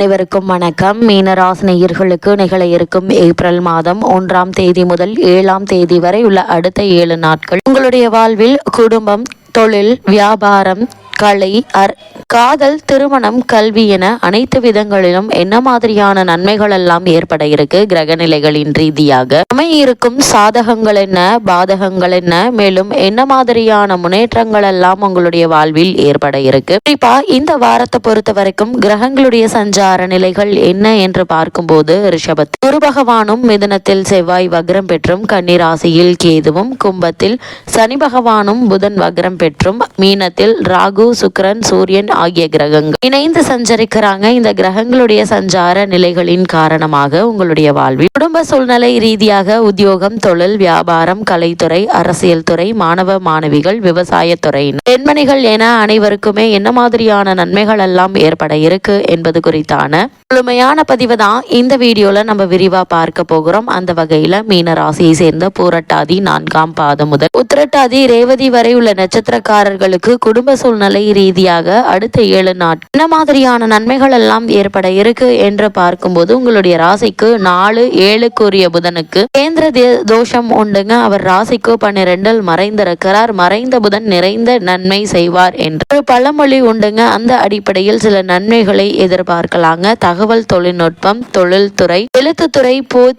அனைவருக்கும் வணக்கம். மீனராசி நேயர்களுக்கு நிகழ இருக்கும் ஏப்ரல் மாதம் 1ஆம் தேதி முதல் 7ஆம் தேதி வரை உள்ள அடுத்த 7 நாட்கள் உங்களுடைய வாழ்வில் குடும்பம், தொழில், வியாபாரம், கலை, காதல், திருமணம், கல்வி என அனைத்து விதங்களிலும் என்ன மாதிரியான நன்மைகள் எல்லாம் ஏற்பட இருக்கு கிரக நிலைகளின் ரீதியாக இருக்கும் சாதகங்கள் என்ன, பாதகங்கள் என்ன, மேலும் என்ன மாதிரியான முன்னேற்றங்கள் எல்லாம் உங்களுடைய வாழ்வில் ஏற்பட இருக்கு. குறிப்பா இந்த வாரத்தை பொறுத்த வரைக்கும் கிரகங்களுடைய சஞ்சார நிலைகள் என்ன என்று பார்க்கும்போது ரிஷபத்தில் குரு பகவானும், மிதுனத்தில் செவ்வாய் வக்ரம் பெற்றும், கன்னிராசியில் கேதுவும், கும்பத்தில் சனி பகவானும் புதன் வக்ரம் பெற்றும், மீனத்தில் ராகு, சுக்கிரன், சூரியன் ஆகிய கிரகங்கள் இணைந்து சஞ்சரிக்கிறாங்க. இந்த கிரகங்களுடைய சஞ்சார நிலைகளின் காரணமாக உங்களுடைய வாழ்வில் குடும்ப சூழ்நிலை ரீதியாக உத்தியோகம், தொழில், வியாபாரம், கலைத்துறை, அரசியல் துறை, மாணவ மாணவிகள், விவசாயத்துறை, பெண்மணிகள் என அனைவருக்குமே என்ன மாதிரியான நன்மைகள் எல்லாம் ஏற்பட இருக்கு என்பது குறித்தான முழுமையான பதிவு தான் இந்த வீடியோல நம்ம விரிவா பார்க்க போகிறோம். அந்த வகையில மீன ராசியை சேர்ந்த பூரட்டாதி 4ஆம் பாதம் முதல் உத்திரட்டாதி, ரேவதி வரை உள்ள நட்சத்திரக்காரர்களுக்கு குடும்ப சூழ்நிலை ரீதியாக அடுத்த 7 நாட்கள் என்ன மாதிரியான நன்மைகள் எல்லாம் ஏற்பட இருக்கு என்று பார்க்கும்போது உங்களுடைய ராசிக்கு 4-7 புதனுக்கு கேந்திர தோஷம் உண்டுங்க. அவர் ராசிக்கு 12 மறைந்திருக்கிறார். மறைந்த புதன் நிறைந்த நன்மை செய்வார் என்று ஒரு பழமொழி உண்டுங்க. அந்த அடிப்படையில் சில நன்மைகளை எதிர்பார்க்கலாங்க. தகவல் தொழில்நுட்பம், தொழில்துறை, எழுத்துத்துறை,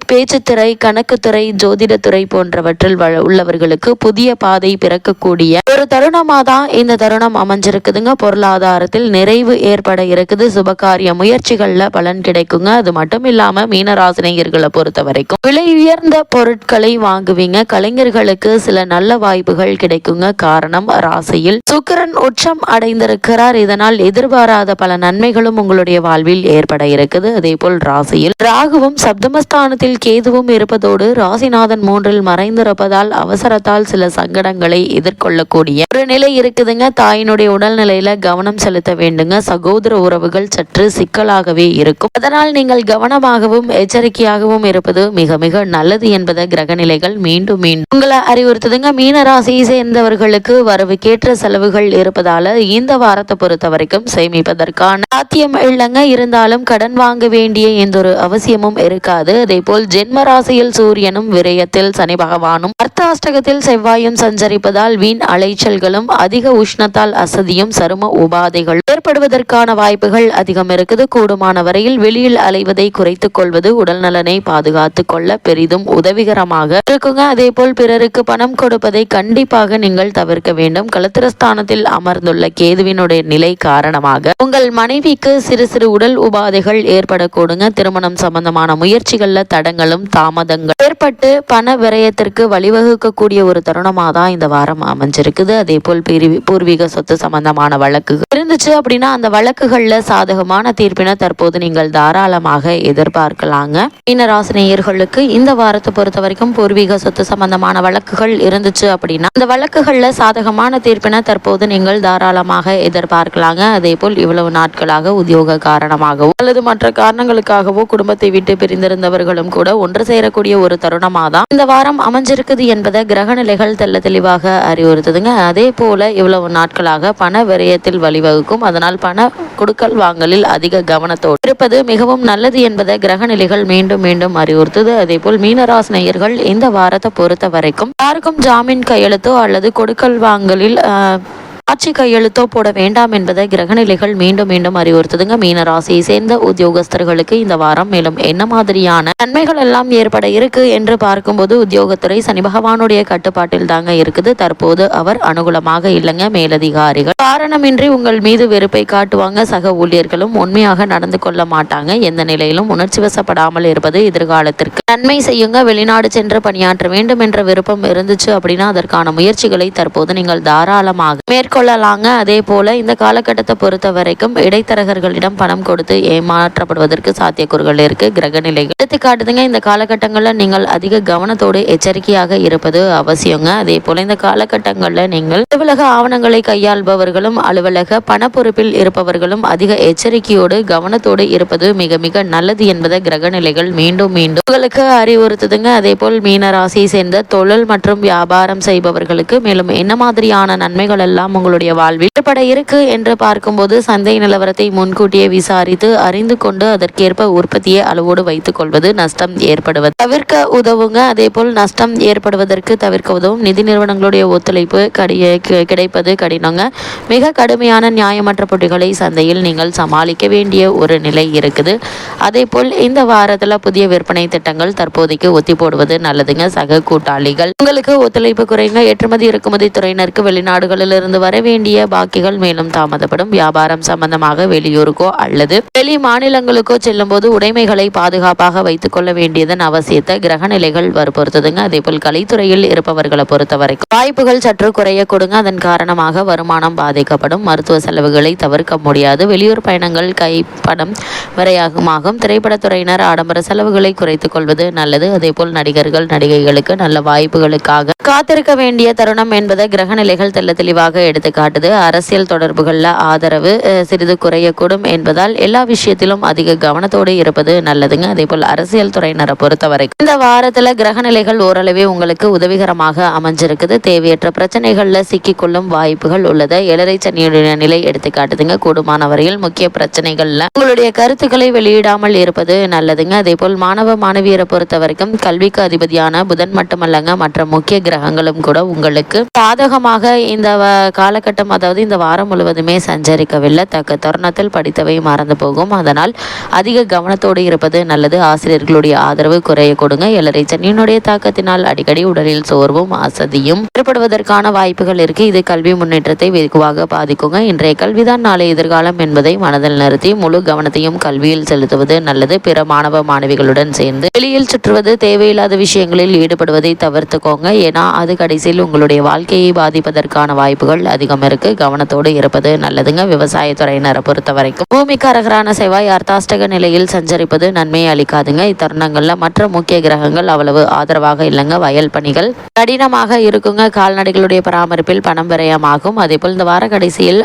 பேச்சுத்துறை, கணக்குத்துறை, ஜோதிடத்துறை போன்றவற்றில் உள்ளவர்களுக்கு புதிய பாதை பிறக்கக்கூடிய ஒரு தருணமா தான் இந்த தருணம் அமைஞ்சிருக்குதுங்க. பொருளாதாரத்தில் நிறைவு ஏற்பட இருக்குது. சுபகாரிய முயற்சிகள்ல பலன் கிடைக்குங்க. அது மட்டும் இல்லாம மீனராசினியர்களை பொறுத்த வரைக்கும் விலை உயர்ந்த பொருட்களை வாங்குவீங்க. கலைஞர்களுக்கு சில நல்ல வாய்ப்புகள் கிடைக்குங்க. காரணம், ராசியில் சுக்கிரன் உச்சம் அடைந்திருக்கிறார். இதனால் எதிர்பாராத பல நன்மைகளும் உங்களுடைய வாழ்வில் ஏற்பட இருக்குது. அதே போல் ராசியில் ராகுவும் சப்தமஸ்தானத்தில் கேதுவும் இருப்பதோடு ராசிநாதன் 3இல் மறைந்திருப்பதால் அவசரத்தால் சில சங்கடங்களை எதிர்கொள்ளக்கூடிய ஒரு நிலை இருக்குதுங்க. தாயினுடைய உடல்நிலையில கவனம் செலுத்த வேண்டுங்க. சகோதர உறவுகள் சற்று சிக்கலாகவே இருக்கும். அதனால் நீங்கள் கவனமாகவும் எச்சரிக்கையாகவும் இருப்பது மிக மிக நல்லது என்பதை கிரகநிலைகள் மீண்டும் உங்களை அறிவுறுத்துதுங்க. மீனராசியை சேர்ந்தவர்களுக்கு வரவுக்கேற்ற செலவுகள் இருப்பதால இந்த வாரத்தை பொறுத்த வரைக்கும் சேமிப்பதற்கான சாத்தியம் இல்லைங்க. இருந்தாலும் கடன் வாங்க வேண்டிய எந்த ஒரு அவசியமும் இருக்காது. அதே போல் ஜென்ம ராசியில் சூரியனும், விரயத்தில் சனி பகவானும், அர்த்தாஷ்டகத்தில் செவ்வாயும் சஞ்சரிப்பதால் வீண் அலைச்சல்களும், அதிக உஷ்ணத்தால் அசதியும், சரும உபாதைகள் ஏற்படுவதற்கான வாய்ப்புகள் அதிகம் இருக்குது. கூடுமான வரையில் வெளியில் அலைவதை குறைத்துக் கொள்வது உடல் நலனை பாதுகாத்துக் கொள்ள பெரிதும் உதவிகரமாக இருக்குங்க. அதே போல் பிறருக்கு பணம் கொடுப்பதை கண்டிப்பாக நீங்கள் தவிர்க்க வேண்டும். களத்திரஸ்தானத்தில் அமர்ந்துள்ள கேதுவினுடைய நிலை காரணமாக உங்கள் மனைவிக்கு சிறு சிறு உடல் உபாதைகள் ஏற்படக்கூடுங்க. திருமணம் சம்பந்தமான முயற்சிகள்ல தடங்களும் தாமதங்கள் ஏற்பட்டு பண விரயத்திற்கு வழிவகுக்கக்கூடிய ஒரு தருணமாக தான் இந்த வாரம் அமைஞ்சிருக்குது. அதே போல் பூர்வீக சொத்து சம்பந்தமான வழக்குகள் இருந்துச்சு அப்படின்னா அந்த வழக்குகள்ல சாதகமான தீர்ப்பினை தற்போது நீங்கள் தாராளமாக எதிர்பார்க்கலாங்க. மீனராசினியர்களுக்கு இந்த வாரத்தை பொறுத்த வரைக்கும் பூர்வீக சொத்து சம்பந்தமான வழக்குகள் இருந்துச்சு அப்படின்னா அந்த வழக்குகள்ல சாதகமான தீர்ப்பினை தற்போது நீங்கள் தாராளமாக எதிர்பார்க்கலாங்க. அதே போல் இவ்வளவு நாட்களாக உத்தியோக காரணமாகவோ அல்லது மற்ற காரணங்களுக்காகவோ குடும்பத்தை விட்டு பிரிந்திருந்தவர்களும் கூட ஒன்று சேரக்கூடிய ஒரு தருணமாக தான் இந்த வாரம் அமைஞ்சிருக்குது என்பதை கிரக நிலைகள் தெள்ள தெளிவாக அறிவுறுத்துதுங்க. அதே போல இவ்வளவு நாட்களாக பண விரயத்தில் வழிவகுக்கும். அதனால் பண கொடுக்கல் வாங்கலில் அதிக கவனத்தோடு இருப்பது மிகவும் நல்லது என்பதை கிரக நிலைகள் மீண்டும் அறிவுறுத்துது. அதே போல் மீனராசினியர்கள் இந்த வாரத்தை பொறுத்த வரைக்கும் யாருக்கும் ஜாமீன் கையெழுத்தோ அல்லது கொடுக்கல் வாங்கலில் ஆட்சி கையெழுத்தோ போட வேண்டாம் என்பதை கிரகநிலைகள் மீண்டும் அறிவுறுத்துதுங்க. மீனராசியை சேர்ந்த உத்தியோகஸ்தர்களுக்கு இந்த வாரம் மேலும் என்ன மாதிரியான நன்மைகள் எல்லாம் ஏற்பட இருக்கு என்று பார்க்கும்போது உத்தியோகத்துறை சனி பகவானுடைய கட்டுப்பாட்டில் தாங்க இருக்குது. தற்போது அவர் அனுகூலமாக இல்லைங்க. மேலதிகாரிகள் காரணமின்றி உங்கள் மீது வெறுப்பை காட்டுவாங்க. சக ஊழியர்களும் உண்மையாக நடந்து கொள்ள மாட்டாங்க. எந்த நிலையிலும் உணர்ச்சி வசப்படாமல் இருப்பது எதிர்காலத்திற்கு நன்மை செய்யுங்க. வெளிநாடு சென்று பணியாற்ற வேண்டும் என்ற விருப்பம் இருந்துச்சு அப்படின்னா அதற்கான முயற்சிகளை தற்போது நீங்கள் தாராளமாக கொள்ளலாங்க. அதே போல இந்த காலகட்டத்தை பொறுத்த வரைக்கும் இடைத்தரகர்களிடம் பணம் கொடுத்து ஏமாற்றப்படுவதற்கு சாத்தியக்கூறுகள் இருக்கு. கிரக நிலைகள் எடுத்துக்காட்டுதுங்க. இந்த காலகட்டங்களில் நீங்கள் அதிக கவனத்தோடு எச்சரிக்கையாக இருப்பது அவசியங்க. அதே போல இந்த காலகட்டங்களில் நீங்கள் அலுவலக ஆவணங்களை கையாள்பவர்களும் அலுவலக பண பொறுப்பில் இருப்பவர்களும் அதிக எச்சரிக்கையோடு கவனத்தோடு இருப்பது மிக மிக நல்லது என்பதை கிரக நிலைகள் மீண்டும் உங்களுக்கு அறிவுறுத்துதுங்க. அதே போல் மீன ராசியை சேர்ந்த தொழில் மற்றும் வியாபாரம் செய்பவர்களுக்கு மேலும் என்ன மாதிரியான நன்மைகள் எல்லாம் உங்களுடைய வாழ்வில் ஏற்பட இருக்கு என்று பார்க்கும்போது சந்தை நிலவரத்தை முன்கூட்டியே விசாரித்து அறிந்து கொண்டு அதற்கேற்ப உற்பத்தியை அளவோடு வைத்துக் கொள்வது நஷ்டம் ஏற்படுவது தவிர்க்க உதவுங்க. அதே போல் நஷ்டம் ஏற்படுவதற்கு தவிர்க்க உதவும் நிதி நிறுவனங்களுடைய ஒத்துழைப்பு கிடைப்பது கடினங்க. மிக கடுமையான நியாயமற்ற போட்டிகளை சந்தையில் நீங்கள் சமாளிக்க வேண்டிய ஒரு நிலை இருக்குது. அதே போல் இந்த வாரத்தில் புதிய விற்பனை திட்டங்கள் தற்போதைக்கு ஒத்தி போடுவது நல்லதுங்க. சக கூட்டாளிகள் உங்களுக்கு ஒத்துழைப்பு குறைங்க. ஏற்றுமதி இறக்குமதி துறையினருக்கு வெளிநாடுகளில் இருந்து வர வேண்டிய பாக்கிகள் மேலும் தாமதப்படும். வியாபாரம் சம்பந்தமாக வெளியூருக்கோ அல்லது வெளி மாநிலங்களுக்கோ செல்லும் போது உடைமைகளை பாதுகாப்பாக வைத்துக் கொள்ள வேண்டியதன் அவசியத்தை கிரக நிலைகள் வற்புறுத்துதுங்க. அதே போல் கலைத்துறையில் இருப்பவர்களை பொறுத்த வரைக்கும் வாய்ப்புகள் சற்று குறைய கொடுங்க. அதன் காரணமாக வருமானம் பாதிக்கப்படும். மருத்துவ செலவுகளை தவிர்க்க முடியாது. வெளியூர் பயணங்கள் கைப்படம் வரையாகுமாகும். திரைப்படத்துறையினர் ஆடம்பர செலவுகளை குறைத்துக் கொள்வது நல்லது. அதே போல் நடிகர்கள் நடிகைகளுக்கு நல்ல வாய்ப்புகளுக்காக காத்திருக்க வேண்டிய தருணம் என்பதை கிரக நிலைகள் தெல்ல தெளிவாக எடுத்து காட்டுது. அரசியல் தொடர்புகளில் ஆதரவு சிறிது குறையக்கூடும் என்பதால் எல்லா விஷயத்திலும் அதிக கவனத்தோடு இருப்பது நல்லதுங்க. அதே போல் அரசியல் துறையினரை பொறுத்தவரைக்கும் இந்த வாரத்தில் கிரக நிலைகள் ஓரளவே உங்களுக்கு உதவிகரமாக அமைஞ்சிருக்குது. தேவையற்ற பிரச்சனைகள்ல சிக்கிக்கொள்ளும் வாய்ப்புகள் உள்ளது. ஏழரை சனியுடைய நிலை எடுத்து காட்டுதுங்க. கூடுமான வரையில் முக்கிய பிரச்சனைகள்ல உங்களுடைய கருத்துக்களை வெளியிடாமல் இருப்பது நல்லதுங்க. அதே போல் மாணவ மாணவியரை பொறுத்த வரைக்கும் கல்விக்கு அதிபதியான புதன் மட்டுமல்லங்க மற்ற முக்கிய கிரகங்களும் கூட உங்களுக்கு சாதகமாக இந்த காலகட்டம் அதாவது இந்த வாரம் முழுவதுமே சஞ்சரிக்கவில்லை. தக்க தருணத்தில் படித்தவை மறந்து போகும். அதனால் அதிக கவனத்தோடு இருப்பது நல்லது. ஆசிரியர்களுடைய ஆதரவு குறைய கொடுங்க. ஏழரை சனியினுடைய தாக்கத்தினால் அடிக்கடி உடலில் சோர்வும் அசதியும் ஏற்படுவதற்கான வாய்ப்புகள் இருக்கு. இது கல்வி முன்னேற்றத்தை வெகுவாக பாதிக்குங்க. இன்றைய கல்விதான் நாளை எதிர்காலம் என்பதை மனதில் நிறுத்தி முழு கவனத்தையும் கல்வியில் செலுத்துவது நல்லது. பிற மாணவ மாணவிகளுடன் சேர்ந்து வெளியில் சுற்றுவது தேவையில்லாத விஷயங்களில் ஈடுபடுவதை தவிர்த்துக்கோங்க. ஏன்னா அது கடைசியில் உங்களுடைய வாழ்க்கையை பாதிப்பதற்கான வாய்ப்புகள் அதிகம் இருக்கு. கவனத்தோடு இருப்பது நல்லதுங்க. விவசாயத்துறையினரை பொறுத்த வரைக்கும் பூமிக்காரகரான செவ்வாய் அர்த்தாஷ்டக நிலையில் சஞ்சரிப்பது நன்மையை அளிக்காதுங்க. இத்தருணங்கள்ல மற்ற முக்கிய கிரகங்கள் அவ்வளவு ஆதரவாக இல்லைங்க. வயல் பணிகள் கடினமாக இருக்குங்க. கால்நடைகளுடைய பராமரிப்பில் பணம் விரயமாகும். அதே போல் இந்த வார கடைசியில்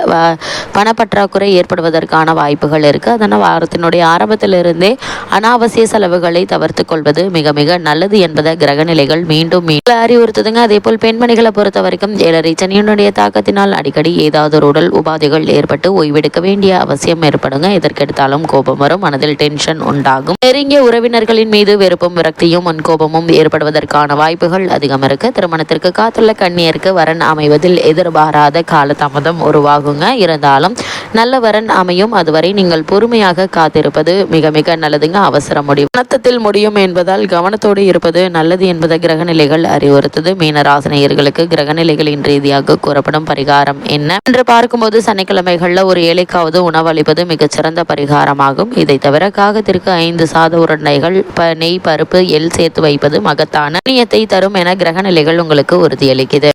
பணப்பற்றாக்குறை ஏற்படுவதற்கான வாய்ப்புகள் இருக்கு. அதனால் வாரத்தினுடைய ஆரம்பத்திலிருந்தே அனாவசிய செலவுகளை தவிர்த்து கொள்வது மிக மிக நல்லது என்பதை கிரகநிலைகள் மீண்டும் அறிவுறுத்துதுங்க. அதே போல் பெண்மணிகளை பொறுத்த வரைக்கும் ஏழரை சனியினுடைய தாக்கத்தினால் அடிக்கடி ஏதாவது ஒரு உடல் உபாதைகள் ஏற்பட்டு ஓய்வெடுக்க வேண்டிய அவசியம் ஏற்படுங்க. எதற்கெடுத்தாலும் கோபம் வரும். மனதில் டென்ஷன் உண்டாகும். நெருங்கிய உறவினர்களின் மீது வெறுப்பும் விரக்தியும் முன்கோபமும் ஏற்படுவதற்கான வாய்ப்புகள் அதிகம் இருக்கு. திருமணத்திற்கு காத்துள்ள கன்னியருக்கு வரன் அமைவதில் எதிர்பாராத காலதாமதம் உருவாகுங்க. இருந்தாலும் நல்ல வரன் அமையும். அதுவரை நீங்கள் பொறுமையாக காத்திருப்பது மிக மிக நல்லதுங்க. அவசர முடிவு அனர்த்தத்தில் முடியும் என்பதால் கவனத்தோடு இருப்பது நல்லது என்பதை கிரகநிலைகள் அறிவுறுத்தது. மீனராசினியர்களுக்கு கிரகநிலைகளின் ரீதியாக கூறப்படும் பரிகாரம் என்ன என்று பார்க்கும்போது சனிக்கிழமைகள்ல ஒரு ஏழைக்காவது உணவளிப்பது மிகச்சிறந்த பரிகாரமாகும். இதை தவிர காகத்திற்கு 5 சாத உருண்டைகள் நெய் பருப்பு எள் சேர்த்து வைப்பது மகத்தான புண்ணியத்தை தரும் என கிரகநிலைகள் உங்களுக்கு உறுதியளிக்கிறது.